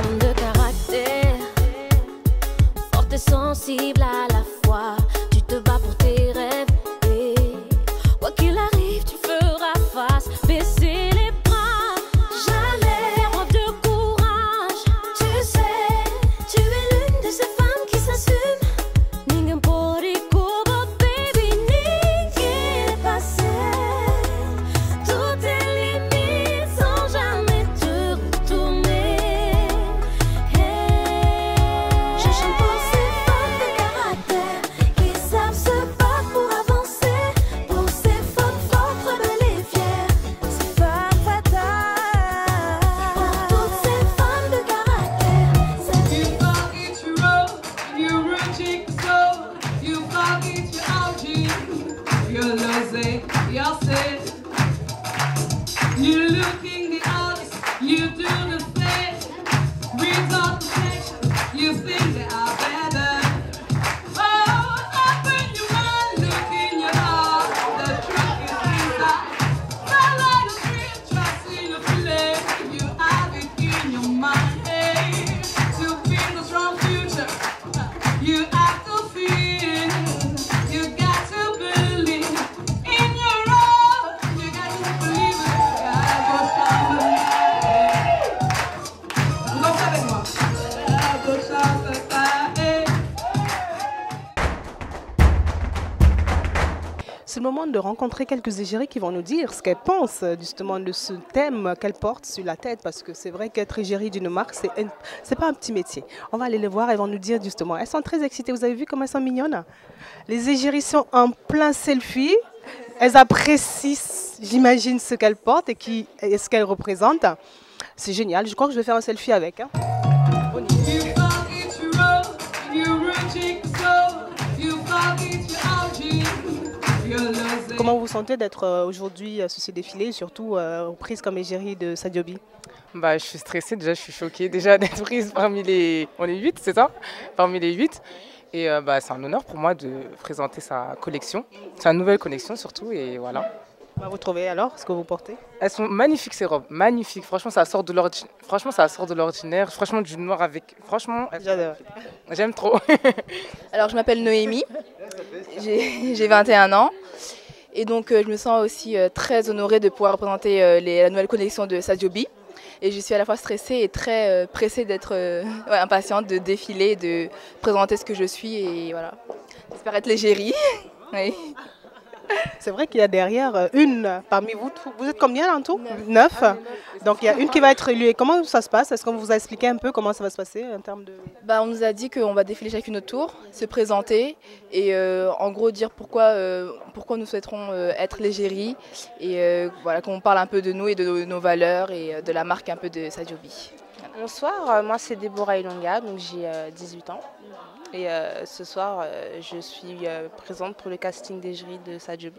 femme de caractère, forte et sensible à la fois. Tu te bats pour tes rêves et quoi qu'il arrive, tu feras face. Baisser les bras, jamais faire preuve de courage. Tu sais, tu es l'une de ces femmes qui s'assument. Ninguém pode cobrar, baby, ninguém passé. Toutes tes limites sans jamais te retourner. Je chante pour ces femmes de caractère qui savent se battre pour avancer. Pour ces femmes fortes, rebelles et fières, ces femmes fatales. Pour toutes ces femmes de caractère. You forget your road, you reject the soul, you forget your origin, your losing yourself. You look in the eyes, you do the same, without protection, you think they are better. Oh, open your mind, look in your heart, the truth is inside. Fly like a dream, trust in your feeling, you have it in your mind. Hey, to build a strong future, you have to feel, you got to believe in your own, you got to believe it. Danse avec moi. C'est le moment de rencontrer quelques égéries qui vont nous dire ce qu'elles pensent justement de ce thème qu'elles portent sur la tête, parce que c'est vrai qu'être égérie d'une marque, c'est pas un petit métier. On va aller les voir, elles vont nous dire justement. Elles sont très excitées, vous avez vu comment elles sont mignonnes? Les égéries sont en plein selfie, elles apprécient, j'imagine, ce qu'elles portent et ce qu'elles représentent. C'est génial, je crois que je vais faire un selfie avec. Hein. On y va. You forget your road, you reject the soul, you forget your origin, your losing. Comment vous vous sentez d'être aujourd'hui sur ce défilé, surtout prise comme égérie de Sadio B? Bah, je suis stressée, déjà je suis choquée déjà d'être prise parmi les... On est 8, c'est ça? Parmi les 8. Et bah, c'est un honneur pour moi de présenter sa collection, sa nouvelle collection surtout, et voilà. Vous trouvez alors ce que vous portez? Elles sont magnifiques ces robes, magnifiques. Franchement, ça sort de l'ordinaire. Franchement, du noir avec... Franchement, J'adore. j'aime trop. Alors, je m'appelle Noémie, j'ai 21 ans. Et donc, je me sens aussi très honorée de pouvoir représenter la nouvelle collection de Sadio B. Et je suis à la fois stressée et très pressée d'être impatiente de défiler, de présenter ce que je suis. Et voilà, j'espère être l'égérie. Oui. C'est vrai qu'il y a derrière une parmi vous. Vous êtes combien en tout? 9. Donc il y a une qui va être élue. Et comment ça se passe? Est-ce qu'on vous a expliqué un peu comment ça va se passer en termes de... Bah, on nous a dit qu'on va défiler chacune notre tour, se présenter et en gros dire pourquoi nous souhaiterons être l'égérie et voilà, qu'on parle un peu de nous et de nos valeurs et de la marque un peu de Sadio B. Bonsoir, moi c'est Déborah Ilonga, donc j'ai 18 ans. Et ce soir, je suis présente pour le casting d'égérie de Sadio B.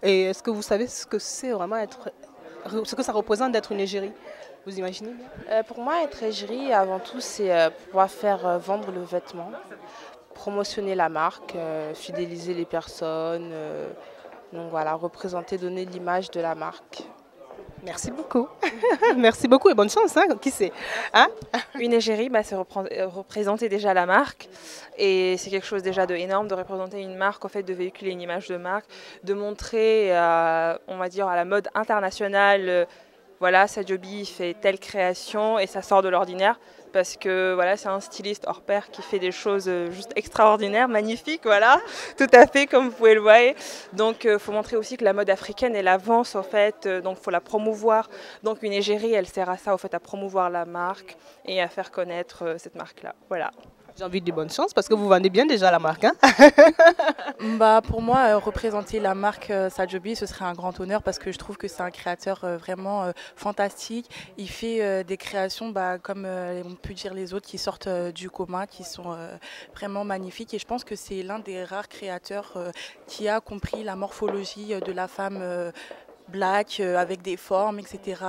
Et est-ce que vous savez ce que c'est vraiment ce que ça représente d'être une égérie? Vous imaginez bien? Pour moi, être égérie, avant tout, c'est pouvoir faire vendre le vêtement, promotionner la marque, fidéliser les personnes, donc voilà, représenter, donner l'image de la marque. Merci beaucoup. Merci beaucoup et bonne chance. Hein. Qui c'est? Hein? Une égérie, bah, c'est représenter déjà la marque. Et c'est quelque chose déjà d'énorme de représenter une marque, en fait, de véhiculer une image de marque, de montrer, on va dire, à la mode internationale, voilà, Sadio B fait telle création et ça sort de l'ordinaire. Parce que voilà, c'est un styliste hors pair qui fait des choses juste extraordinaires, magnifiques, voilà, tout à fait comme vous pouvez le voir. Donc il faut montrer aussi que la mode africaine, elle avance en fait, donc il faut la promouvoir. Donc une égérie, elle sert à ça, en fait, à promouvoir la marque et à faire connaître cette marque-là, voilà. J'ai envie de dire bonne chance parce que vous vendez bien déjà la marque. Hein. Bah, pour moi, représenter la marque Sadio B, ce serait un grand honneur parce que je trouve que c'est un créateur vraiment fantastique. Il fait des créations, comme on peut dire les autres, qui sortent du commun, qui sont vraiment magnifiques. Et je pense que c'est l'un des rares créateurs qui a compris la morphologie de la femme black, avec des formes, etc.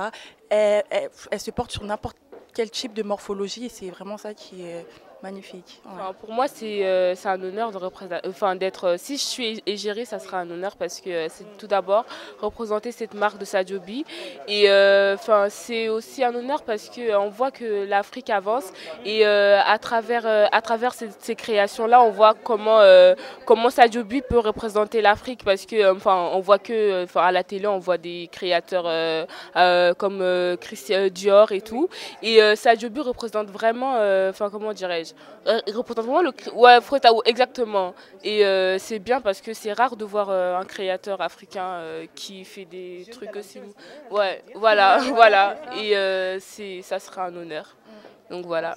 Elle se porte sur n'importe quel type de morphologie et c'est vraiment ça qui est magnifique. Ouais. Enfin, pour moi, c'est un honneur de représenter, enfin, d'être. Si je suis égérie, ça sera un honneur parce que c'est tout d'abord représenter cette marque de Sadio B. Et enfin, c'est aussi un honneur parce qu'on voit que l'Afrique avance et à travers ces créations-là, on voit comment Sadio B peut représenter l'Afrique parce que enfin, on voit que à la télé, on voit des créateurs comme Christian Dior et tout. Et Sadio B représente vraiment, enfin comment dirais-je, il représente vraiment exactement. Et c'est bien parce que c'est rare de voir un créateur africain qui fait des trucs aussi. Ouais, voilà, voilà. Et ça sera un honneur. Donc voilà.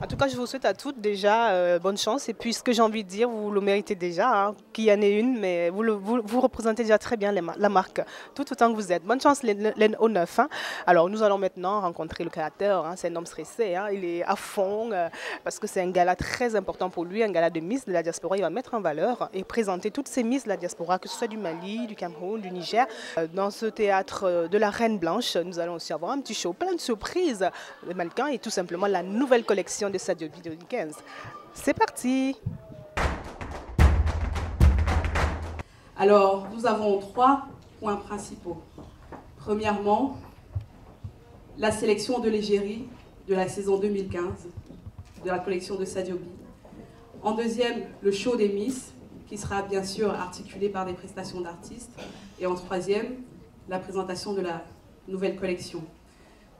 En tout cas, je vous souhaite à toutes déjà bonne chance. Et puis, ce que j'ai envie de dire, vous le méritez déjà, hein, qu'il y en ait une, mais vous représentez déjà très bien la marque, tout autant que vous êtes. Bonne chance, les au 9. Hein. Alors, nous allons maintenant rencontrer le créateur. Hein, c'est un homme stressé, hein, il est à fond parce que c'est un gala très important pour lui, un gala de Miss de la diaspora. Il va mettre en valeur et présenter toutes ces Miss de la diaspora, que ce soit du Mali, du Cameroun, du Niger. Dans ce théâtre de la Reine Blanche, nous allons aussi avoir un petit show, plein de surprises, de mannequins et tout simplement la nouvelle collection de Sadio B 2015. C'est parti! Alors, nous avons 3 points principaux. Premièrement, la sélection de l'égérie de la saison 2015 de la collection de Sadio B. En deuxième, le show des Miss, qui sera bien sûr articulé par des prestations d'artistes. Et en troisième, la présentation de la nouvelle collection.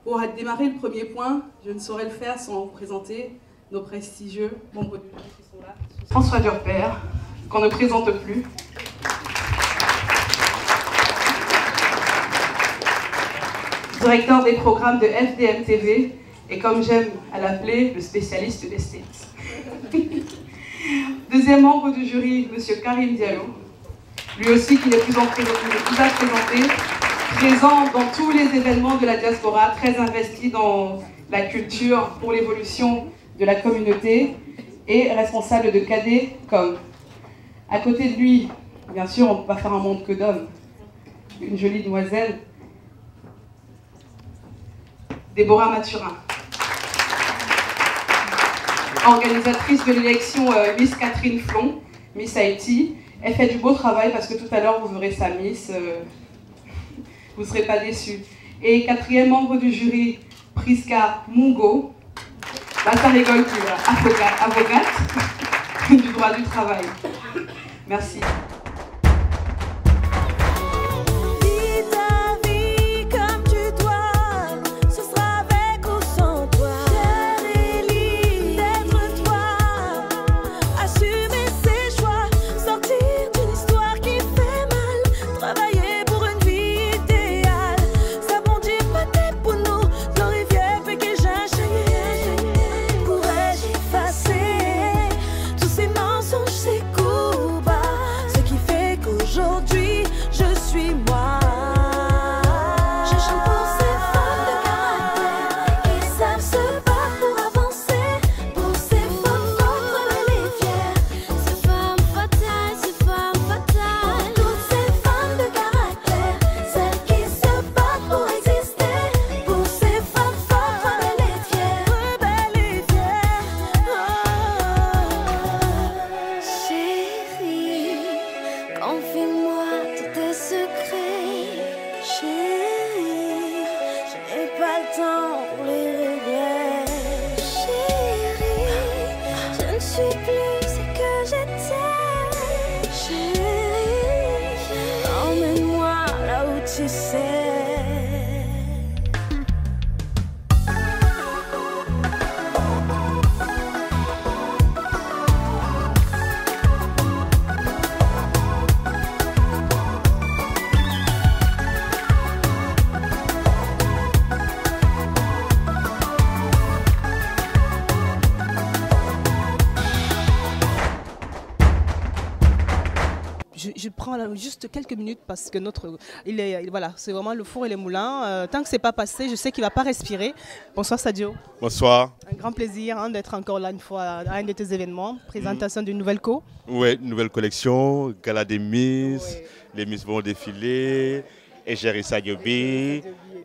Pour démarrer le premier point, je ne saurais le faire sans vous présenter nos prestigieux membres du jury qui sont là. François Durper, qu'on ne présente plus. Directeur des programmes de FDM TV et comme j'aime à l'appeler, le spécialiste des States. Deuxième membre du jury, M. Karim Diallo, lui aussi qui n'est plus à présenter. Présent dans tous les événements de la diaspora, très investi dans la culture pour l'évolution de la communauté et responsable de KD.com. À côté de lui, bien sûr, on ne peut pas faire un monde que d'hommes. Une jolie demoiselle, Déborah Mathurin. Organisatrice de l'élection Miss Catherine Flon, Miss Haïti. Elle fait du beau travail parce que tout à l'heure, vous verrez sa Miss. Vous ne serez pas déçus. Et quatrième membre du jury, Priska Mungo. Là, ça rigole plus, avocate du droit du travail. Merci. Je prends juste quelques minutes parce que voilà, c'est vraiment le four et les moulins. Tant que c'est pas passé, je sais qu'il va pas respirer. Bonsoir Sadio. Bonsoir. Un grand plaisir hein, d'être encore là une fois à un de tes événements. Présentation d'une nouvelle co. Oui, nouvelle collection, gala des Miss. Les Miss vont défiler, égérie Sadio B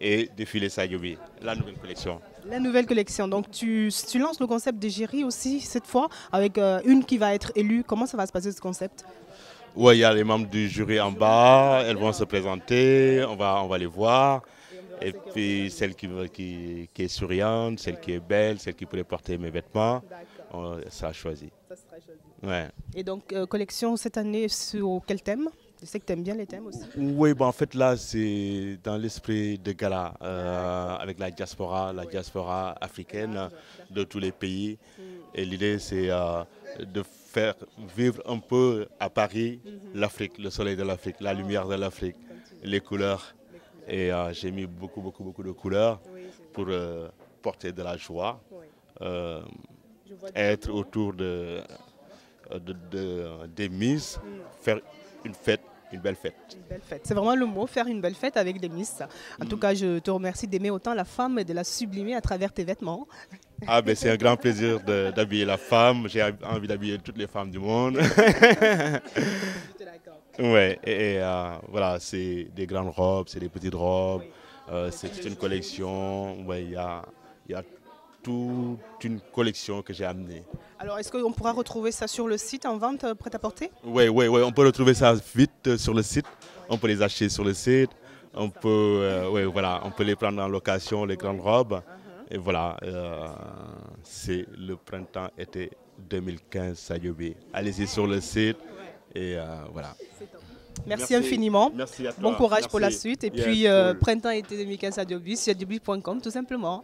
et défiler Sadio B. La nouvelle collection. La nouvelle collection, donc tu lances le concept d'égérie aussi cette fois, avec une qui va être élue. Comment ça va se passer ce concept? Oui, il y a les membres du jury en bas, elles vont se présenter, on va les voir. Et puis celle qui est souriante, celle qui est belle, celle qui pourrait porter mes vêtements, ça a choisi. Ça sera choisi. Ouais. Et donc, collection cette année sur quel thème? Je sais que tu aimes bien les thèmes aussi. Oui, bon, en fait là c'est dans l'esprit de gala, avec la diaspora africaine de tous les pays. Et l'idée c'est de faire vivre un peu à Paris l'Afrique, le soleil de l'Afrique, la lumière de l'Afrique, les couleurs. Et j'ai mis beaucoup de couleurs pour porter de la joie, être autour des Miss, faire une fête. Une belle fête. Une belle fête. C'est vraiment le mot, faire une belle fête avec des Miss. En tout cas, je te remercie d'aimer autant la femme et de la sublimer à travers tes vêtements. Ah ben c'est un grand plaisir d'habiller la femme. J'ai envie d'habiller toutes les femmes du monde. Ouais, et voilà, c'est des grandes robes, c'est des petites robes. C'est une collection. Ouais, il y a toute une collection que j'ai amenée. Alors, est-ce qu'on pourra retrouver ça sur le site en vente prêt-à-porter? Oui, on peut retrouver ça vite sur le site. On peut les acheter sur le site. On peut, on peut les prendre en location, les grandes robes. Et voilà, c'est le printemps-été 2015 Sadiobi. Allez-y sur le site et voilà. Merci infiniment. Merci à toi. Bon courage Merci. pour la suite. Et puis, cool. printemps-été 2015 Sadiobi, sadiobi.com tout simplement.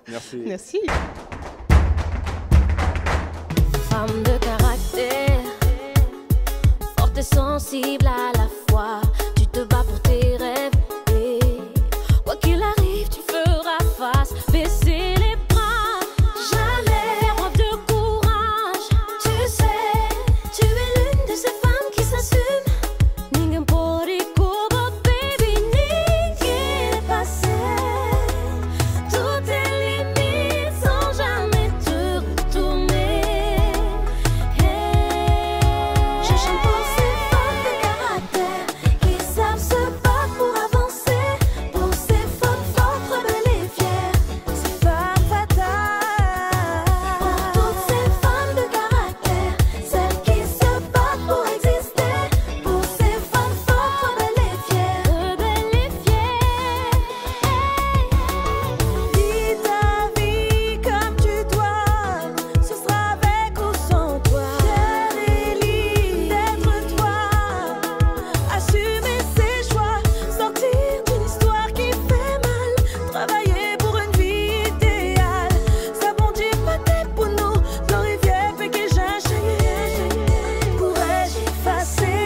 Merci. Merci. Femme de caractère, forte et sensible à la fois. Tu te bats pour tes rêves et quoi qu'il arrive, tu feras face. Baisser les bras, jamais faire preuve de courage. Tu sais, tu es l'une de ces femmes qui s'assument. Ninguém pode cobrar, baby, ninguém passer. Toutes tes limites sans jamais te retourner. Je chante pour ces femmes de caractère qui savent se battre pour avancer. Pour ces femmes fortes, rebelles et fières, ces femmes fatales. Pour toutes ces femmes de caractère, celles qui se battent pour exister. Pour ces femmes fortes, rebelles et fières, rebelles et fières. Vis ta vie comme tu dois, ce sera avec ou sans toi. Fière et libre d'être toi, assumer ses choix, sortir d'une histoire qui fait mal, travailler pour une vie idéale. Ça bon Dieu peut-être pour nous, glorifier que j'ai pourrais-je effacer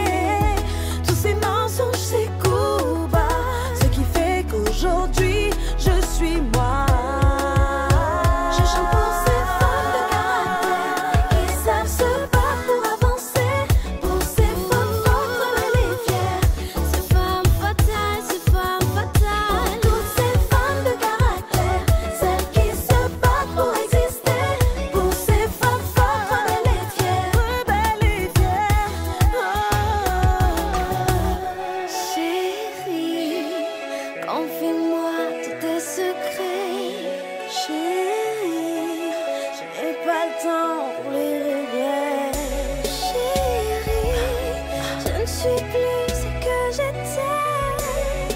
tous ces mensonges, ces coups bas, ce qui fait qu'aujourd'hui je suis moi. Je chante pour ces femmes de caractère qui savent se battre pour avancer. Pour ces femmes fortes, rebelles et fières, ces femmes fatales, ces femmes fatales. Pour toutes ces femmes de caractère, celles qui se battent pour exister. Pour ces femmes fortes, rebelles et fières, rebelles et fières. Chérie, confie-moi tous tes secrets. Chérie, je n'ai pas le temps pour les regrets. Chérie, je ne suis plus ce que j'étais.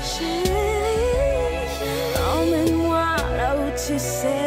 Chérie, emmène-moi là où tu sais.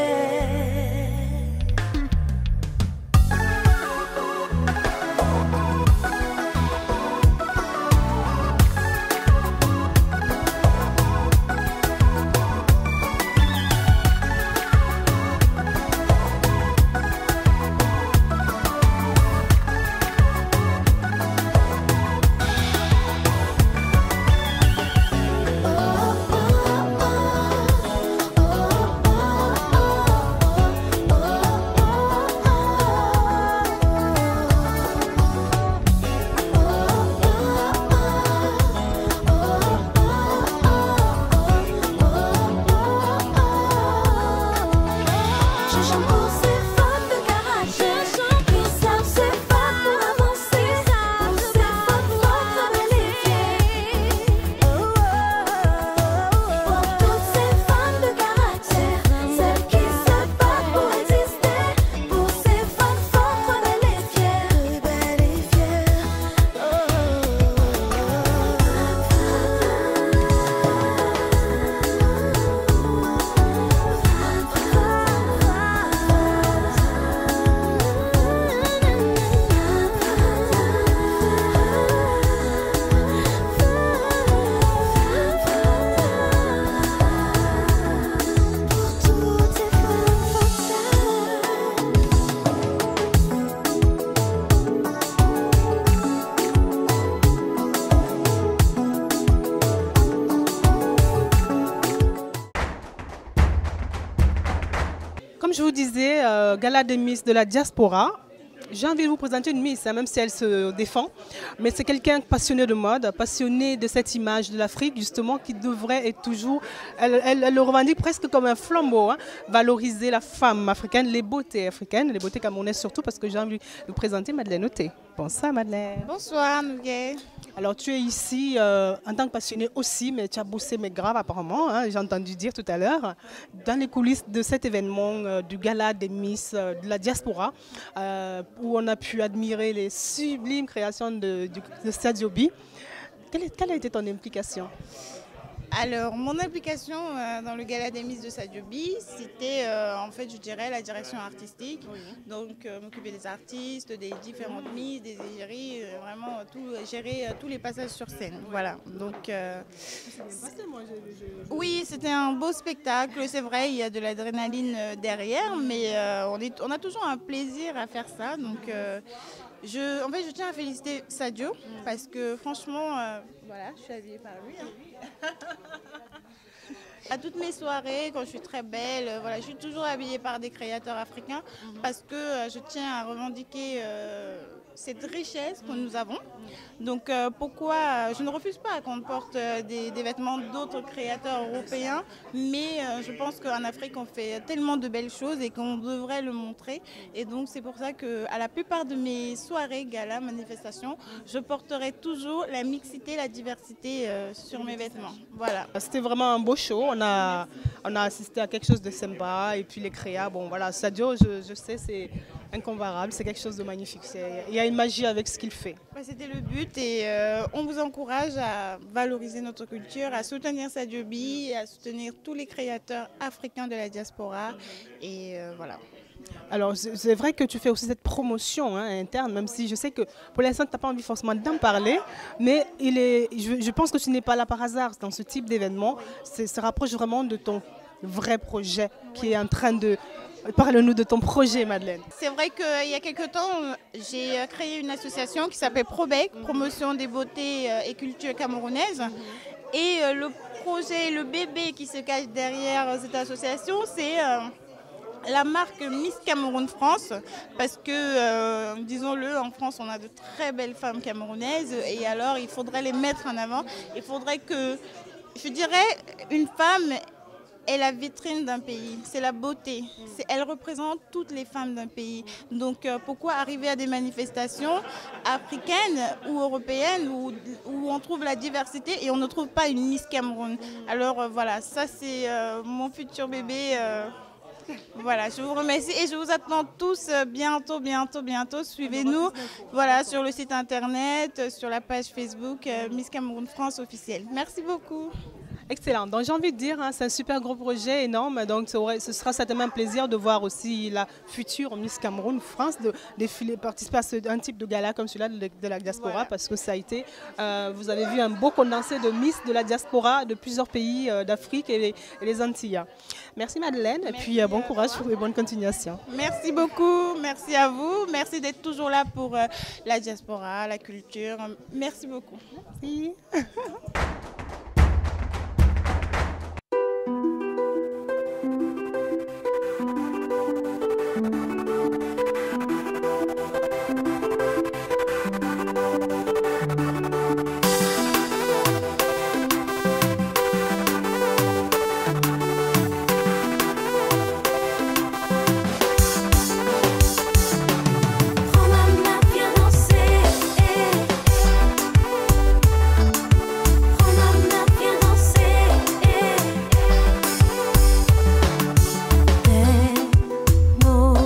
comme je vous disais, Gala des Miss de la diaspora. J'ai envie de vous présenter une Miss, même si elle se défend. Mais c'est quelqu'un passionné de mode, passionné de cette image de l'Afrique, justement, qui devrait être toujours... Elle le revendique presque comme un flambeau, valoriser la femme africaine, les beautés africaines, les beautés camerounaises surtout, parce que j'ai envie de vous présenter Madeleine Oté. Bonsoir Madeleine. Bonsoir Nouguet. Alors tu es ici en tant que passionnée aussi, mais tu as bossé mais grave apparemment, j'ai entendu dire tout à l'heure, dans les coulisses de cet événement du Gala des Miss de la diaspora, où on a pu admirer les sublimes créations de Sadio B. Quelle a été ton implication? Alors, mon implication dans le Gala des Miss de Sadio B, c'était en fait, je dirais, la direction artistique. Oui. Donc, m'occuper des artistes, des différentes Miss, des égéries, vraiment gérer tous les passages sur scène. Voilà. Donc, oui, c'était un beau spectacle. C'est vrai, il y a de l'adrénaline derrière, mais on a toujours un plaisir à faire ça. Donc, en fait, je tiens à féliciter Sadio parce que franchement, voilà, je suis habillée par lui. À toutes mes soirées, quand je suis très belle, voilà, je suis toujours habillée par des créateurs africains parce que je tiens à revendiquer cette richesse que nous avons. Donc pourquoi je ne refuse pas qu'on porte des vêtements d'autres créateurs européens, mais je pense qu'en Afrique on fait tellement de belles choses et qu'on devrait le montrer. Et donc c'est pour ça qu'à la plupart de mes soirées, galas, manifestations, je porterai toujours la mixité, la diversité sur mes vêtements. Voilà. C'était vraiment un beau show. On a assisté à quelque chose de sympa et puis les créas, bon voilà, Sadio, je sais, c'est incomparable, c'est quelque chose de magnifique. Il y a une magie avec ce qu'il fait. C'était le but et on vous encourage à valoriser notre culture, à soutenir Sadio B, et à soutenir tous les créateurs africains de la diaspora et voilà. Alors, c'est vrai que tu fais aussi cette promotion interne, même si je sais que pour l'instant, tu n'as pas envie forcément d'en parler, mais je pense que tu n'es pas là par hasard dans ce type d'événement. Ça se rapproche vraiment de ton vrai projet qui est en train de... Parle-nous de ton projet, Madeleine. C'est vrai qu'il y a quelques temps, j'ai créé une association qui s'appelle ProBEC, Promotion des beautés et cultures camerounaises. Et le projet, le bébé qui se cache derrière cette association, c'est la marque Miss Cameroun France. Parce que, disons-le, en France, on a de très belles femmes camerounaises. Et alors, il faudrait les mettre en avant. Il faudrait que, je dirais, une femme est la vitrine d'un pays, c'est la beauté. Elle représente toutes les femmes d'un pays. Donc pourquoi arriver à des manifestations africaines ou européennes où on trouve la diversité et on ne trouve pas une Miss Cameroun? Alors voilà, ça c'est mon futur bébé. Voilà, je vous remercie et je vous attends tous bientôt. Suivez-nous voilà, sur le site internet, sur la page Facebook Miss Cameroun France officielle. Merci beaucoup. Excellent. Donc j'ai envie de dire, c'est un super gros projet énorme. Donc ce sera certainement un plaisir de voir aussi la future Miss Cameroun France de défiler, participer à un type de gala comme celui-là de la diaspora, voilà. Parce que ça a été, vous avez vu un beau condensé de Miss de la diaspora de plusieurs pays d'Afrique et les Antilles. Merci Madeleine, merci, et puis bon courage et bonne continuation. Merci beaucoup, merci à vous, merci d'être toujours là pour la diaspora, la culture. Merci beaucoup. Merci. Des mots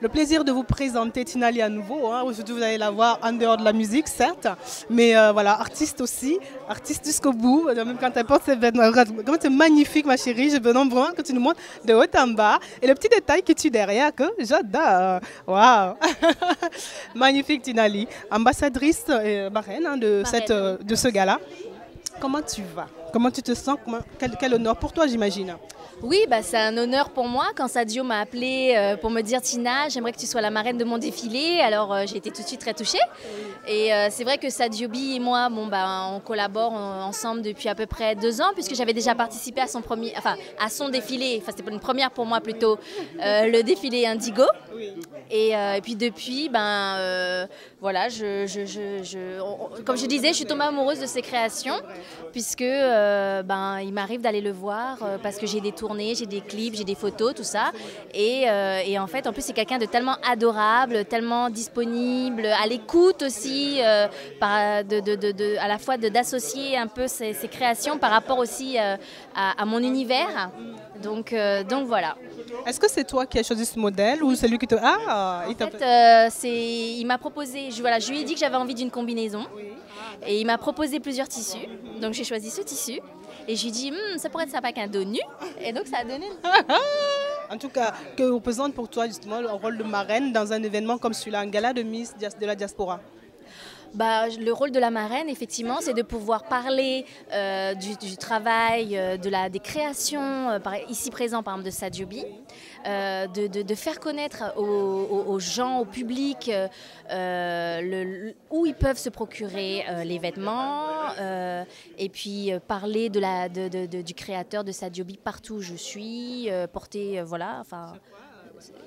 le plaisir de vous présenter Tinali à nouveau. Hein. Aujourd'hui, vous allez la voir en dehors de la musique, certes, mais voilà, artiste aussi, artiste jusqu'au bout. Même quand elle porte ses vêtements, c'est magnifique, ma chérie. Je veux vraiment que tu nous montres de haut en bas. Et le petit détail que tu derrière, que j'adore. Waouh! Magnifique, Tinali, ambassadrice marraine hein, de ce gala. Comment tu vas? Comment tu te sens? Quel honneur pour toi, j'imagine? Oui, bah, c'est un honneur pour moi. Quand Sadio m'a appelé pour me dire Tina, j'aimerais que tu sois la marraine de mon défilé. Alors j'ai été tout de suite très touchée. Et c'est vrai que Sadio B et moi, on collabore ensemble depuis à peu près 2 ans, puisque j'avais déjà participé à son défilé. Enfin, c'était une première pour moi plutôt, le défilé Indigo. Et puis depuis, voilà, comme je disais, je suis tombée amoureuse de ses créations, puisque il m'arrive d'aller le voir parce que j'ai des tournées, j'ai des clips, j'ai des photos, tout ça. Et en fait, en plus, c'est quelqu'un de tellement adorable, tellement disponible, à l'écoute aussi, à la fois d'associer un peu ses créations par rapport aussi à mon univers. Donc voilà. Est-ce que c'est toi qui as choisi ce modèle ou c'est lui qui te... il m'a proposé, je lui ai dit que j'avais envie d'une combinaison et il m'a proposé plusieurs tissus. Donc j'ai choisi ce tissu et je lui ai dit ça pourrait être sympa qu'un dos nu et donc ça a donné. En tout cas, que représente pour toi justement le rôle de marraine dans un événement comme celui-là, un gala de Miss de la diaspora? Le rôle de la marraine, effectivement, c'est de pouvoir parler du travail, des créations, ici présent par exemple de Sadio B, de faire connaître aux gens, au public, où ils peuvent se procurer les vêtements, et puis parler du créateur de Sadio B partout où je suis, porter, voilà, enfin...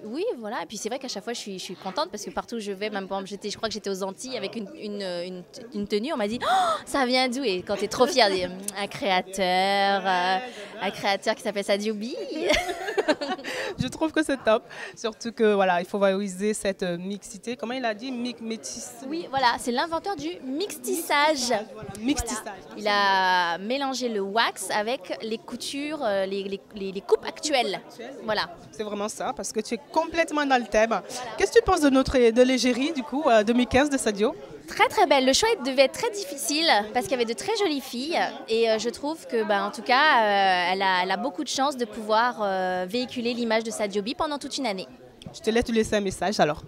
Oui, voilà. Et puis c'est vrai qu'à chaque fois, je suis contente parce que partout où je vais, même par exemple, je crois que j'étais aux Antilles avec une tenue, on m'a dit oh, ça vient d'où? Et quand tu es trop fière, un créateur qui s'appelle Sadio B. Je trouve que c'est top. Surtout que voilà, il faut valoriser cette mixité. Comment il a dit? Métis. Oui, voilà, c'est l'inventeur du mixtissage. Voilà, mixtissage. Voilà. Il a mélangé le wax avec les coutures, les coupes actuelles. Voilà. C'est vraiment ça, parce que tu es complètement dans le thème. Voilà. Qu'est-ce que tu penses de l'égérie, du coup, 2015 de Sadio? Très très belle. Le choix devait être très difficile parce qu'il y avait de très jolies filles et je trouve que, en tout cas, elle a beaucoup de chance de pouvoir véhiculer l'image de Sadio B pendant toute une année. Je te laisse te laisser un message alors.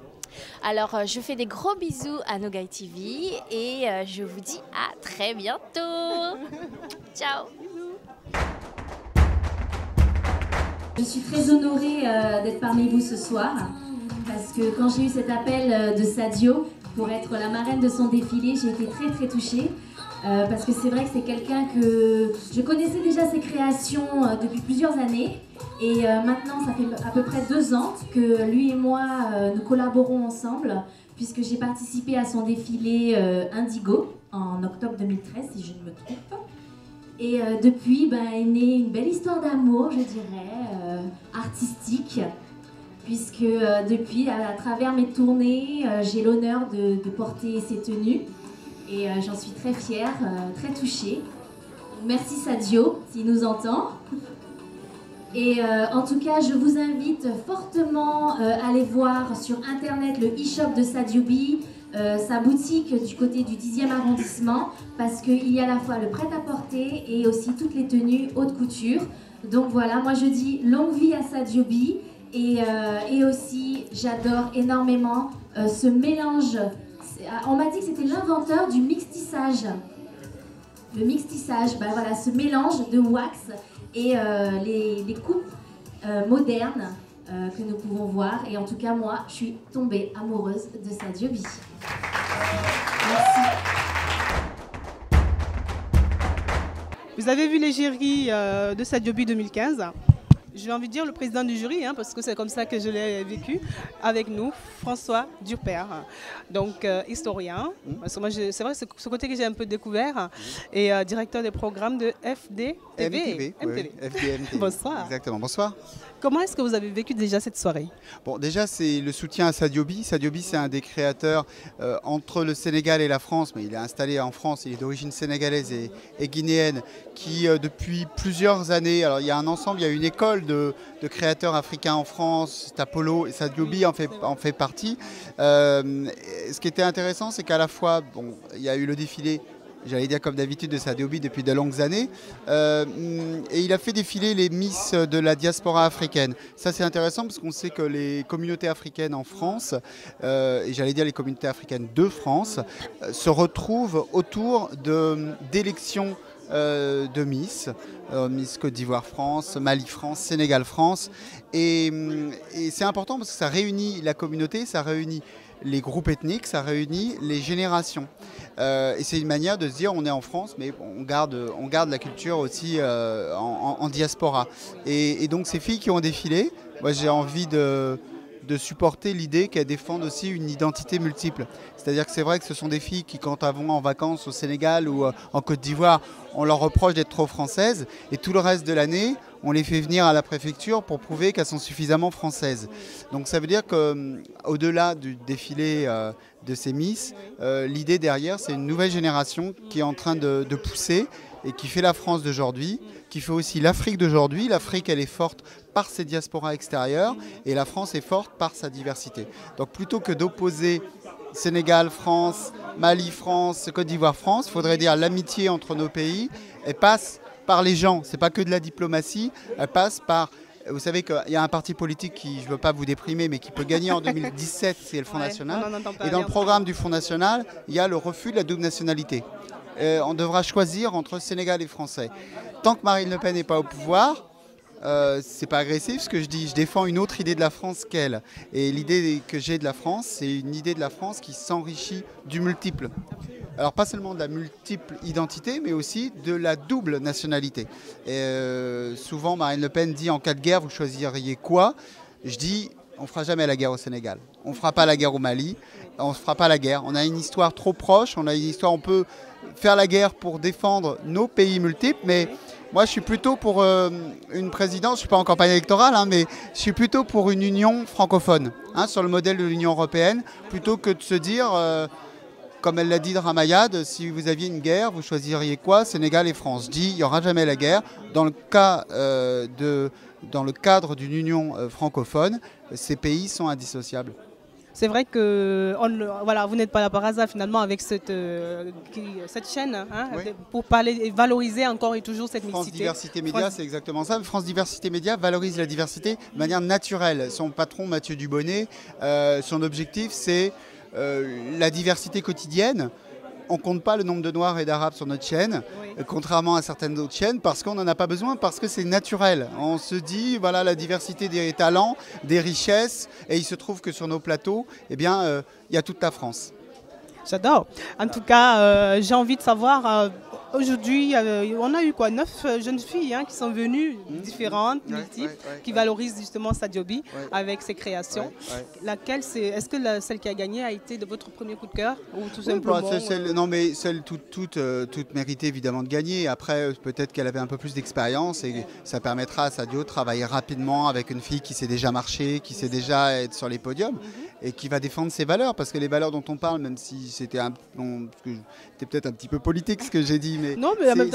Alors, je fais des gros bisous à Nogai TV et je vous dis à très bientôt. Ciao. Je suis très honorée d'être parmi vous ce soir parce que quand j'ai eu cet appel de Sadio pour être la marraine de son défilé, j'ai été très très touchée parce que c'est vrai que c'est quelqu'un que je connaissais déjà ses créations depuis plusieurs années et maintenant ça fait à peu près 2 ans que lui et moi nous collaborons ensemble puisque j'ai participé à son défilé Indigo en octobre 2013 si je ne me trompe. Et depuis est née une belle histoire d'amour, je dirais, artistique, puisque depuis, à travers mes tournées, j'ai l'honneur de porter ces tenues et j'en suis très fière, très touchée. Merci Sadio, s'il nous entend. Et en tout cas, je vous invite fortement à aller voir sur internet le e-shop de Sadio B, sa boutique du côté du 10e arrondissement parce qu'il y a à la fois le prêt-à-porter et aussi toutes les tenues haute couture. Donc voilà, moi je dis longue vie à Sadio B et aussi j'adore énormément ce mélange. On m'a dit que c'était l'inventeur du mixtissage. Le mixtissage, voilà, ce mélange de wax et les coupes modernes que nous pouvons voir. Et en tout cas, moi, je suis tombée amoureuse de Sadio B. Merci. Vous avez vu l'égérie de Sadio B 2015. J'ai envie de dire le président du jury, parce que c'est comme ça que je l'ai vécu, avec nous, François Durper, donc historien. Parce que moi, c'est vrai, c'est ce côté que j'ai un peu découvert, et directeur des programmes de FDTV. MTV. Bonsoir. Exactement, bonsoir. Comment est-ce que vous avez vécu déjà cette soirée? Bon, déjà, c'est le soutien à Sadio B. Sadio B, c'est un des créateurs entre le Sénégal et la France, mais il est installé en France, il est d'origine sénégalaise et guinéenne, qui depuis plusieurs années, alors il y a un ensemble, il y a une école pôle de créateurs africains en France, Tapolo et Sadiobi en fait partie. Ce qui était intéressant, c'est qu'à la fois, bon, il y a eu le défilé, j'allais dire comme d'habitude, de Sadiobi depuis de longues années. Et il a fait défiler les Miss de la diaspora africaine. Ça, c'est intéressant parce qu'on sait que les communautés africaines en France, et j'allais dire les communautés africaines de France, se retrouvent autour d'élections de Miss, Miss Côte d'Ivoire France, Mali France, Sénégal France. Et c'est important parce que ça réunit la communauté, ça réunit les groupes ethniques, ça réunit les générations. Et c'est une manière de se dire on est en France, mais on garde la culture aussi en diaspora. Et donc ces filles qui ont défilé, moi j'ai envie de supporter l'idée qu'elles défendent aussi une identité multiple. C'est-à-dire que c'est vrai que ce sont des filles qui, quand elles vont en vacances au Sénégal ou en Côte d'Ivoire, on leur reproche d'être trop françaises, et tout le reste de l'année, on les fait venir à la préfecture pour prouver qu'elles sont suffisamment françaises. Donc ça veut dire qu'au-delà du défilé de ces Miss, l'idée derrière, c'est une nouvelle génération qui est en train de pousser et qui fait la France d'aujourd'hui, qui fait aussi l'Afrique d'aujourd'hui. L'Afrique, elle est forte par ses diasporas extérieures et la France est forte par sa diversité. Donc plutôt que d'opposer Sénégal, France, Mali, France, Côte d'Ivoire, France, il faudrait dire l'amitié entre nos pays, elle passe par les gens. C'est pas que de la diplomatie, elle passe par... Vous savez qu'il y a un parti politique qui, je ne veux pas vous déprimer, mais qui peut gagner en 2017, c'est le Front National. Et dans le programme du Front National, il y a le refus de la double nationalité. On devra choisir entre Sénégal et Français. Tant que Marine Le Pen n'est pas au pouvoir, c'est pas agressif ce que je dis, je défends une autre idée de la France qu'elle. Et l'idée que j'ai de la France, c'est une idée de la France qui s'enrichit du multiple. Alors pas seulement de la multiple identité, mais aussi de la double nationalité. Et souvent Marine Le Pen dit en cas de guerre, vous choisiriez quoi? Je dis, on ne fera jamais la guerre au Sénégal. On ne fera pas la guerre au Mali. On ne fera pas la guerre. On a une histoire trop proche. On a une histoire, on peut faire la guerre pour défendre nos pays multiples, mais moi, je suis plutôt pour une présidence, je ne suis pas en campagne électorale, hein, mais je suis plutôt pour une union francophone, hein, sur le modèle de l'Union européenne, plutôt que de se dire, comme elle l'a dit Ramayad, si vous aviez une guerre, vous choisiriez quoi? Sénégal et France. Je dis, il n'y aura jamais la guerre. Dans le cadre d'une union francophone, ces pays sont indissociables. C'est vrai que voilà, vous n'êtes pas là par hasard finalement avec cette chaîne, hein, pour parler et valoriser encore et toujours cette mixité. France Diversité Média, c'est exactement ça. France Diversité Média valorise la diversité de manière naturelle. Son patron Mathieu Dubonnet, son objectif c'est la diversité quotidienne. On ne compte pas le nombre de Noirs et d'Arabes sur notre chaîne, contrairement à certaines autres chaînes, parce qu'on n'en a pas besoin, parce que c'est naturel. On se dit, voilà, la diversité des talents, des richesses, et il se trouve que sur nos plateaux, eh bien, il y a toute la France. J'adore. En tout cas, j'ai envie de savoir, aujourd'hui, on a eu quoi, 9 jeunes filles qui sont venues, différentes, multiples, qui valorisent justement Sadiobi avec ses créations. Laquelle, est-ce que celle qui a gagné a été de votre premier coup de cœur ou tout simplement non, mais celle toute méritait évidemment de gagner. Après, peut-être qu'elle avait un peu plus d'expérience et ça permettra à Sadio de travailler rapidement avec une fille qui sait déjà marcher, qui sait déjà être sur les podiums et qui va défendre ses valeurs. Parce que les valeurs dont on parle, même si c'était peut-être un petit peu politique ce que j'ai dit, mais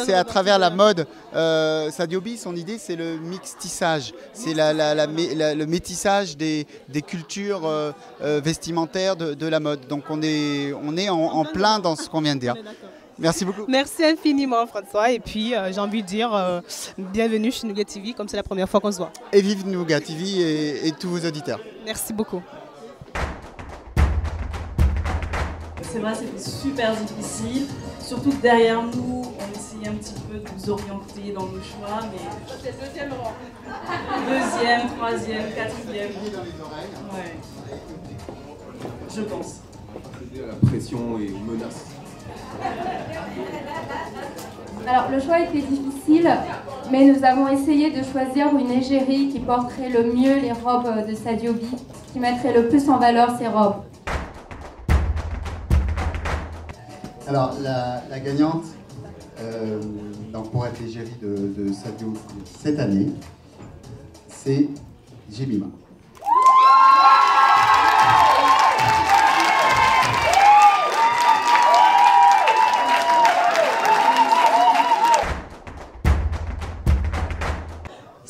c'est à travers la mode. Sadiobi, son idée, c'est le mixtissage. C'est le métissage des cultures vestimentaires de la mode. Donc on est en plein dans ce qu'on vient de dire. Merci beaucoup. Merci infiniment François. Et puis j'ai envie de dire bienvenue chez Nougat TV, comme c'est la première fois qu'on se voit. Et vive Nougat TV et tous vos auditeurs. Merci beaucoup. C'est vrai, c'était super difficile. Surtout que derrière nous, on essayait un petit peu de nous orienter dans nos choix, mais... C'est le deuxième rang. Deuxième, troisième, quatrième. Ouais. Je pense. C'était la pression et menace. Alors, le choix était difficile, mais nous avons essayé de choisir une égérie qui porterait le mieux les robes de Sadiobi, qui mettrait le plus en valeur ses robes. Alors, la gagnante, donc pour être l'égérie de Sadio cette année, c'est Jemima.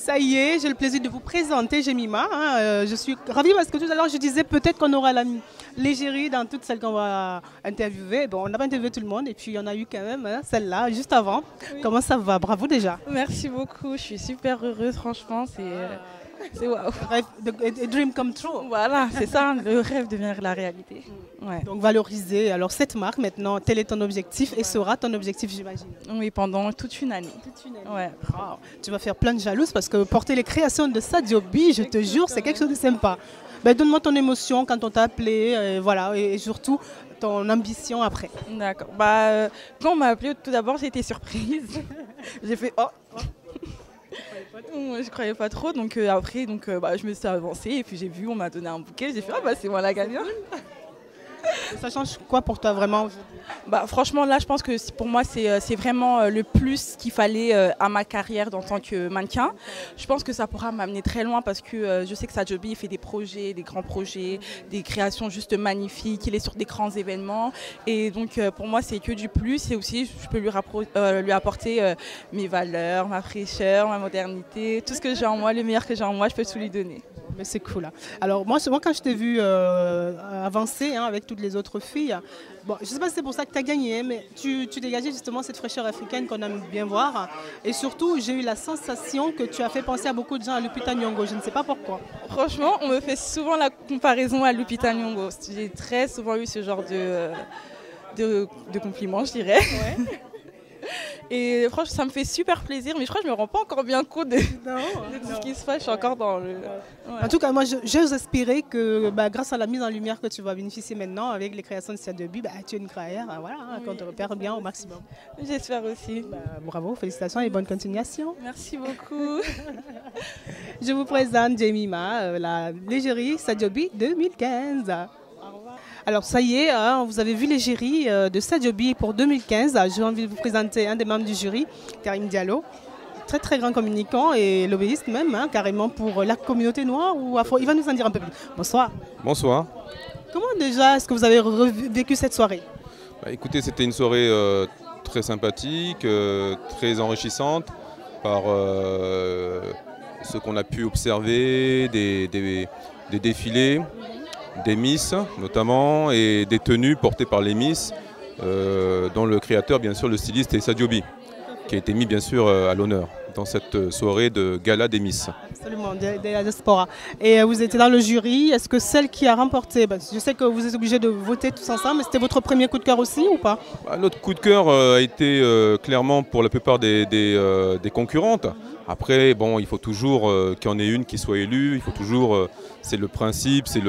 Ça y est, j'ai le plaisir de vous présenter Jemima. Je suis ravie parce que tout à l'heure, je disais peut-être qu'on aura l'égérie dans toutes celles qu'on va interviewer. Bon, on n'a pas interviewé tout le monde et puis il y en a eu quand même, celle-là, juste avant. Oui. Comment ça va? Bravo déjà. Merci beaucoup, je suis super heureuse, franchement. C'est waouh. A dream come true. Voilà, c'est ça, le rêve devient la réalité. Ouais. Donc valoriser alors cette marque maintenant, tel est ton objectif et sera ton objectif, j'imagine. Oui, pendant toute une année. Ouais. Wow. Tu vas faire plein de jalouses parce que porter les créations de Sadio B, je te jure, c'est quelque chose de sympa. Ben, donne-moi ton émotion quand on t'a appelé, voilà, et surtout ton ambition après. D'accord. Quand on m'a appelé, tout d'abord, j'ai été surprise. J'ai fait oh. Je croyais pas trop, donc après je me suis avancée et puis j'ai vu, on m'a donné un bouquet, j'ai fait c'est moi la gagnante. Ça change quoi pour toi vraiment aujourd'hui? Franchement là je pense que pour moi c'est vraiment le plus qu'il fallait à ma carrière en tant que mannequin. Je pense que ça pourra m'amener très loin parce que je sais que Sadio B fait des projets, des grands projets, des créations juste magnifiques, il est sur des grands événements et donc pour moi c'est que du plus et aussi je peux lui apporter mes valeurs, ma fraîcheur, ma modernité, tout ce que j'ai en moi, le meilleur que j'ai en moi, je peux tout lui donner. Mais c'est cool. Hein. Alors moi quand je t'ai vu avancer avec toutes les autres filles, bon, je ne sais pas si c'est pour ça que tu as gagné, mais tu dégageais justement cette fraîcheur africaine qu'on aime bien voir. Et surtout, j'ai eu la sensation que tu as fait penser à beaucoup de gens à Lupita Nyong'o. Je ne sais pas pourquoi. Franchement, on me fait souvent la comparaison à Lupita Nyong'o. J'ai très souvent eu ce genre de compliments, je dirais. Ouais. Et franchement, ça me fait super plaisir, mais je crois que je me rends pas encore bien compte de ce qui se passe. Je suis encore dans le... Ouais. En tout cas, moi, j'ose espérer que grâce à la mise en lumière que tu vas bénéficier maintenant avec les créations de Sadio B, tu es une carrière qu'on te repère bien au maximum. J'espère aussi. Bravo, félicitations et bonne continuation. Merci beaucoup. Je vous présente Jemima, la l'égérie Sadio B 2015. Alors ça y est, vous avez vu l'égérie de Sadio B pour 2015. J'ai envie de vous présenter un des membres du jury, Karim Diallo. Très très grand communicant et lobbyiste même, carrément pour la communauté noire ou afro. Il va nous en dire un peu plus. Bonsoir. Bonsoir. Comment déjà est-ce que vous avez vécu cette soirée? Écoutez, c'était une soirée très sympathique, très enrichissante par ce qu'on a pu observer, des défilés. Des Miss notamment et des tenues portées par les Miss dont le créateur bien sûr le styliste est Sadio B qui a été mis bien sûr à l'honneur dans cette soirée de gala des Miss. Absolument, de la diaspora. Et vous étiez dans le jury, est-ce que celle qui a remporté, je sais que vous êtes obligés de voter tous ensemble, mais c'était votre premier coup de cœur aussi ou pas? Notre coup de cœur a été clairement pour la plupart des concurrentes. Après bon, il faut toujours qu'il y en ait une qui soit élue, il faut toujours, c'est le principe, c'est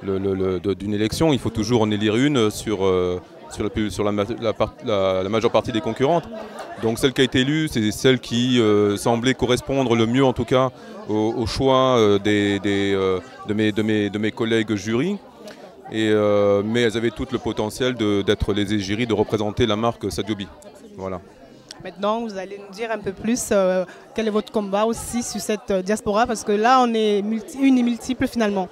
d'une élection, il faut toujours en élire une sur la majeure partie des concurrentes. Donc celle qui a été élue, c'est celle qui semblait correspondre le mieux en tout cas au choix de mes collègues jury. Mais elles avaient tout le potentiel d'être les égéries, de représenter la marque Sadio B. Voilà. Maintenant, vous allez nous dire un peu plus quel est votre combat aussi sur cette diaspora, parce que là, on est une et multiple finalement.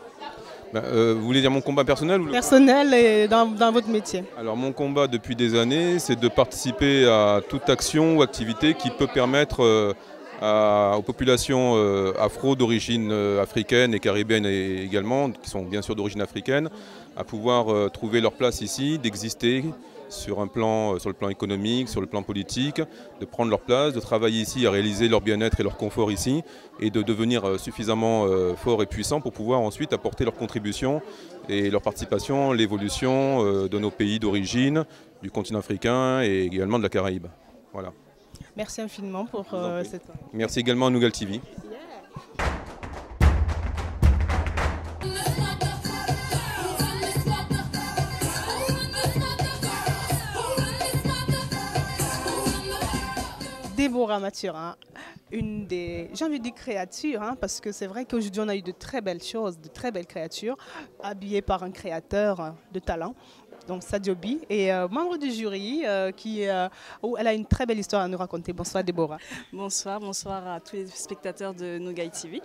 Vous voulez dire mon combat personnel ou personnel et dans votre métier? Alors mon combat depuis des années, c'est de participer à toute action ou activité qui peut permettre aux populations afro d'origine africaine et caribéenne également, qui sont bien sûr d'origine africaine, à pouvoir trouver leur place ici, d'exister sur le plan économique, sur le plan politique, de prendre leur place, de travailler ici, à réaliser leur bien-être et leur confort ici, et de devenir suffisamment forts et puissants pour pouvoir ensuite apporter leur contribution et leur participation à l'évolution de nos pays d'origine, du continent africain et également de la Caraïbe. Voilà. Merci infiniment pour cette... Merci également à Nougal TV. Déborah Mathurin, une des, j'ai envie de dire créatures, parce que c'est vrai qu'aujourd'hui on a eu de très belles choses, de très belles créatures, habillées par un créateur de talent, donc Sadio B, et membre du jury, où elle a une très belle histoire à nous raconter. Bonsoir Déborah. Bonsoir à tous les spectateurs de Nougal TV.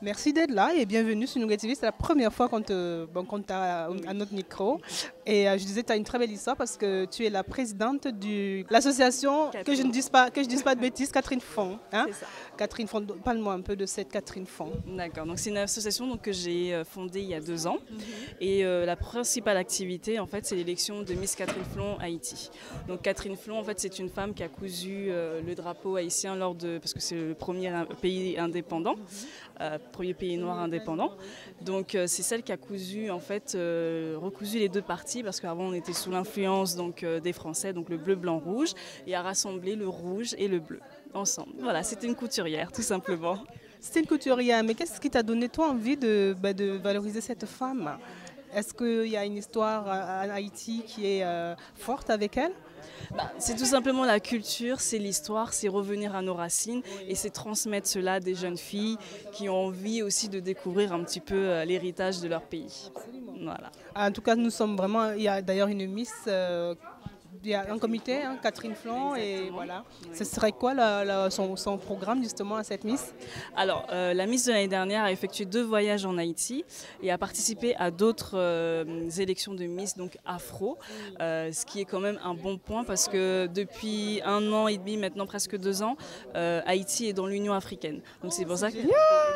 Merci d'être là et bienvenue sur Nougat TV. C'est la première fois qu'on t'a à notre micro. Et je disais, tu as une très belle histoire parce que tu es la présidente de l'association, que je ne dise pas de bêtises, Catherine Fond. Hein? C'est ça. Catherine Fond, parle-moi un peu de cette Catherine Fond. D'accord, donc c'est une association donc, que j'ai fondée il y a 2 ans. Et la principale activité, en fait, c'est l'élection de Miss Catherine Flon Haïti. Donc Catherine Flon, en fait, c'est une femme qui a cousu le drapeau haïtien parce que c'est le premier pays indépendant. Premier pays noir indépendant. Donc c'est celle qui a cousu en fait recousu les 2 parties parce qu'avant on était sous l'influence donc des Français, donc le bleu, blanc, rouge, et a rassemblé le rouge et le bleu ensemble. Voilà, c'était une couturière tout simplement. C'était une couturière, mais qu'est-ce qui t'a donné toi envie de valoriser cette femme? Est-ce qu'il y a une histoire en Haïti qui est forte avec elle? C'est tout simplement la culture, c'est l'histoire, c'est revenir à nos racines et c'est transmettre cela à des jeunes filles qui ont envie aussi de découvrir un petit peu l'héritage de leur pays. Voilà. En tout cas, nous sommes vraiment... Il y a d'ailleurs une Miss... il y a un comité, hein, Catherine Flon, et voilà. Ce serait quoi son programme justement à cette Miss? Alors, la Miss de l'année dernière a effectué 2 voyages en Haïti et a participé à d'autres élections de Miss, donc afro, ce qui est quand même un bon point parce que depuis 1 an et demi, maintenant presque 2 ans, Haïti est dans l'Union africaine. Donc c'est pour ça que...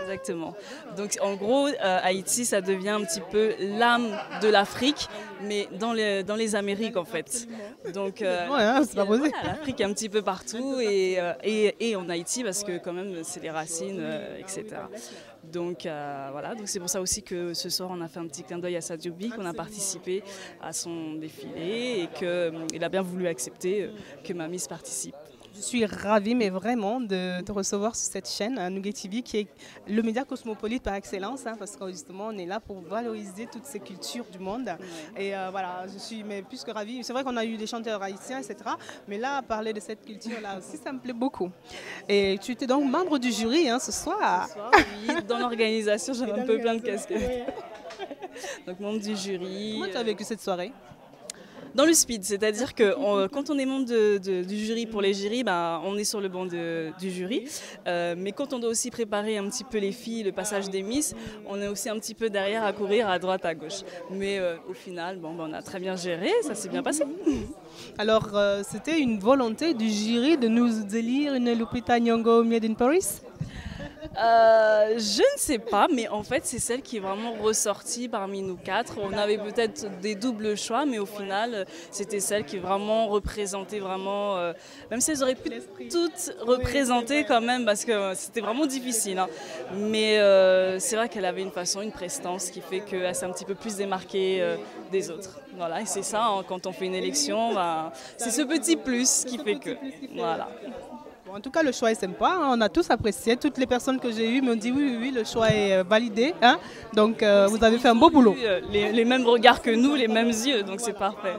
Exactement. Donc en gros, Haïti, ça devient un petit peu l'âme de l'Afrique, mais dans les Amériques en fait. Donc c'est pas posé. Voilà, l'Afrique un petit peu partout et en Haïti parce que quand même c'est les racines, etc. Donc voilà, donc c'est pour ça aussi que ce soir on a fait un petit clin d'œil à Sadio B, qu'on a participé à son défilé et qu'il a bien voulu accepter que ma Miss participe. Je suis ravie, mais vraiment, de te recevoir sur cette chaîne, Nougat TV, qui est le média cosmopolite par excellence, hein, parce que justement, on est là pour valoriser toutes ces cultures du monde. Et voilà, je suis plus que ravie. C'est vrai qu'on a eu des chanteurs haïtiens, etc. Mais là, parler de cette culture-là aussi, ça me plaît beaucoup. Et tu étais donc membre du jury ce soir. Oui, dans l'organisation, j'avais un peu plein de casquettes. Donc, membre du jury. Comment tu as vécu cette soirée? Dans le speed, c'est-à-dire que quand on est membre du jury pour les jurys, on est sur le banc du jury. Mais quand on doit aussi préparer un petit peu les filles, le passage des Miss, on est aussi un petit peu derrière à courir à droite, à gauche. Mais au final, on a très bien géré, ça s'est bien passé. Alors, c'était une volonté du jury de nous élire une Lupita Nyong'o Made in Paris? Je ne sais pas, mais en fait c'est celle qui est vraiment ressortie parmi nous 4. On avait peut-être des doubles choix, mais au final c'était celle qui vraiment représentait vraiment, même si elles auraient pu toutes représenter quand même, parce que c'était vraiment difficile. Hein. Mais c'est vrai qu'elle avait une façon, une prestance qui fait qu'elle s'est un petit peu plus démarquée des autres. Voilà, et c'est ça, hein, quand on fait une élection, c'est ce petit plus qui fait que... Voilà. En tout cas, le choix est sympa. Hein. On a tous apprécié. Toutes les personnes que j'ai eues m'ont dit oui, le choix est validé. Hein. Donc, vous avez fait un beau boulot. Les mêmes regards que nous, les mêmes yeux, donc c'est parfait.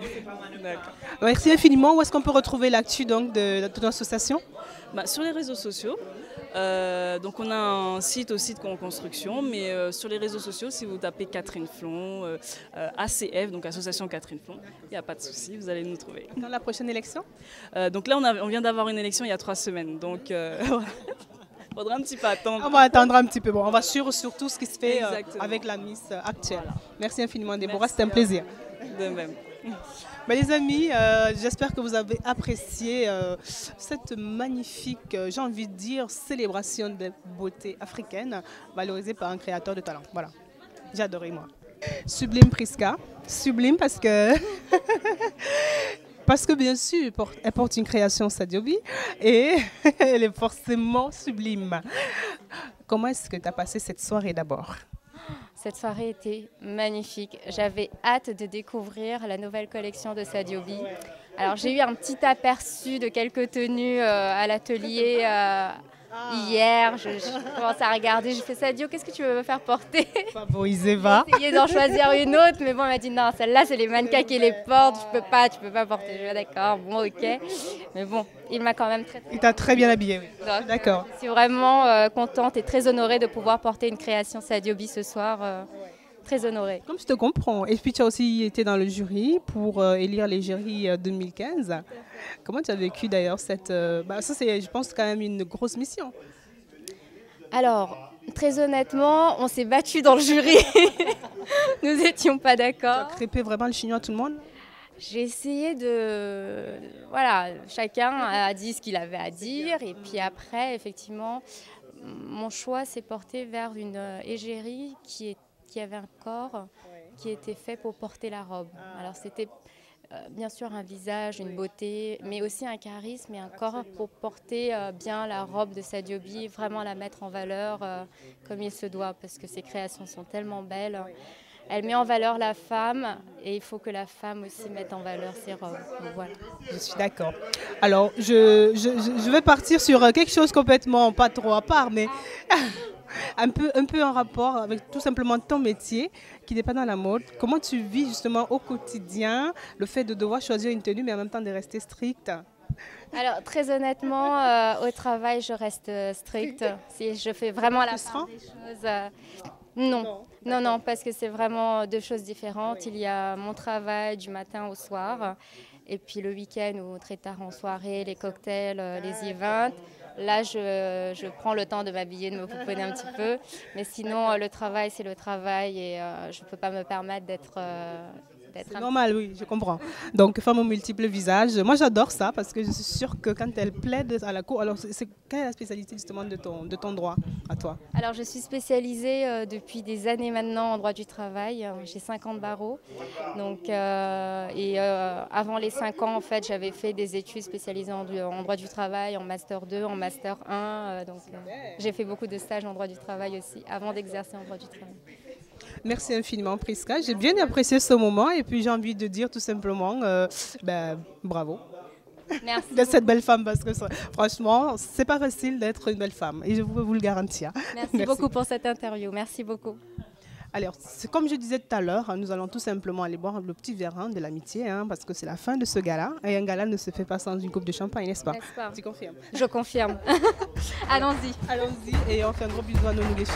Merci infiniment. Où est-ce qu'on peut retrouver l'actu de ton association? Sur les réseaux sociaux. Donc on a un site aussi de construction, mais sur les réseaux sociaux, si vous tapez Catherine Flon, ACF, donc Association Catherine Flon, il n'y a pas de souci, vous allez nous trouver. Dans la prochaine élection? Donc là, on vient d'avoir une élection il y a 3 semaines, donc faudra un petit peu attendre. On va attendre un petit peu. Bon, on va suivre surtout ce qui se fait avec la Miss actuelle. Voilà. Merci infiniment, Déborah, c'était un plaisir. De même. Les amis, j'espère que vous avez apprécié cette magnifique, j'ai envie de dire, célébration de beauté africaine valorisée par un créateur de talent. Voilà, j'ai adoré moi. Sublime Prisca, sublime parce que... Parce que bien sûr, elle porte une création Sadio B et elle est forcément sublime. Comment est-ce que tu as passé cette soirée d'abord? Cette soirée était magnifique. J'avais hâte de découvrir la nouvelle collection de Sadio B. Alors j'ai eu un petit aperçu de quelques tenues à l'atelier hier. Je commence à regarder, je fais Sadio, qu'est-ce que tu veux me faire porter? Favorisé, va. J'ai essayé d'en choisir une autre, mais bon, elle m'a dit non, celle-là c'est les mannequins qui les portent, tu peux pas porter. Je dis d'accord, bon ok. Mais bon, il m'a quand même très... Il t'a très bien habillé, oui. D'accord. Je suis vraiment contente et très honorée de pouvoir porter une création Sadio B ce soir. Très honorée. Comme je te comprends. Et puis tu as aussi été dans le jury pour élire l'égérie 2015. Comment tu as vécu d'ailleurs cette... ça c'est, je pense, quand même une grosse mission. Alors, Très honnêtement, on s'est battu dans le jury. Nous n'étions pas d'accord. Tu as crêpé vraiment le chignon à tout le monde? J'ai essayé de... Voilà, chacun a dit ce qu'il avait à dire. Et puis après, effectivement, mon choix s'est porté vers une égérie qui avait un corps qui était fait pour porter la robe. Alors c'était bien sûr un visage, une beauté, mais aussi un charisme et un corps pour porter bien la robe de Sadiobi, vraiment la mettre en valeur comme il se doit, parce que ses créations sont tellement belles. Elle met en valeur la femme et il faut que la femme aussi mette en valeur ses robes. Donc, voilà. Je suis d'accord. Alors, je vais partir sur quelque chose complètement, pas trop à part, mais un peu en rapport avec tout simplement ton métier qui n'est pas dans la mode. Comment tu vis justement au quotidien le fait de devoir choisir une tenue mais en même temps de rester stricte? Alors, très honnêtement, au travail, je reste stricte. Si je fais vraiment la part des choses... Non, parce que c'est vraiment deux choses différentes. Il y a mon travail du matin au soir et puis le week-end ou très tard en soirée, les cocktails, les events. Là, je prends le temps de m'habiller, de me pouponner un petit peu. Mais sinon, le travail, c'est le travail et je ne peux pas me permettre d'être... C'est normal, oui, je comprends. Donc, femme aux multiples visages. Moi, j'adore ça parce que je suis sûre que quand elle plaide à la cour, alors quelle est la spécialité justement de ton droit à toi? Alors, je suis spécialisée depuis des années maintenant en droit du travail. J'ai 5 ans de barreau. Donc, avant les 5 ans, en fait, j'avais fait des études spécialisées en droit du travail, en Master 2, en Master 1. Donc, j'ai fait beaucoup de stages en droit du travail aussi avant d'exercer en droit du travail. Merci infiniment Prisca, j'ai bien apprécié ce moment et puis j'ai envie de dire tout simplement bravo. Merci de cette belle femme parce que franchement c'est pas facile d'être une belle femme et je peux vous le garantir. Merci beaucoup pour cette interview, merci beaucoup. Alors, comme je disais tout à l'heure, nous allons tout simplement aller boire le petit verre de l'amitié parce que c'est la fin de ce gala et un gala ne se fait pas sans une coupe de champagne, n'est-ce pas? Tu confirmes? Je confirme. Allons-y. Allons-y et on fait un gros bisou à nos Nougéchis.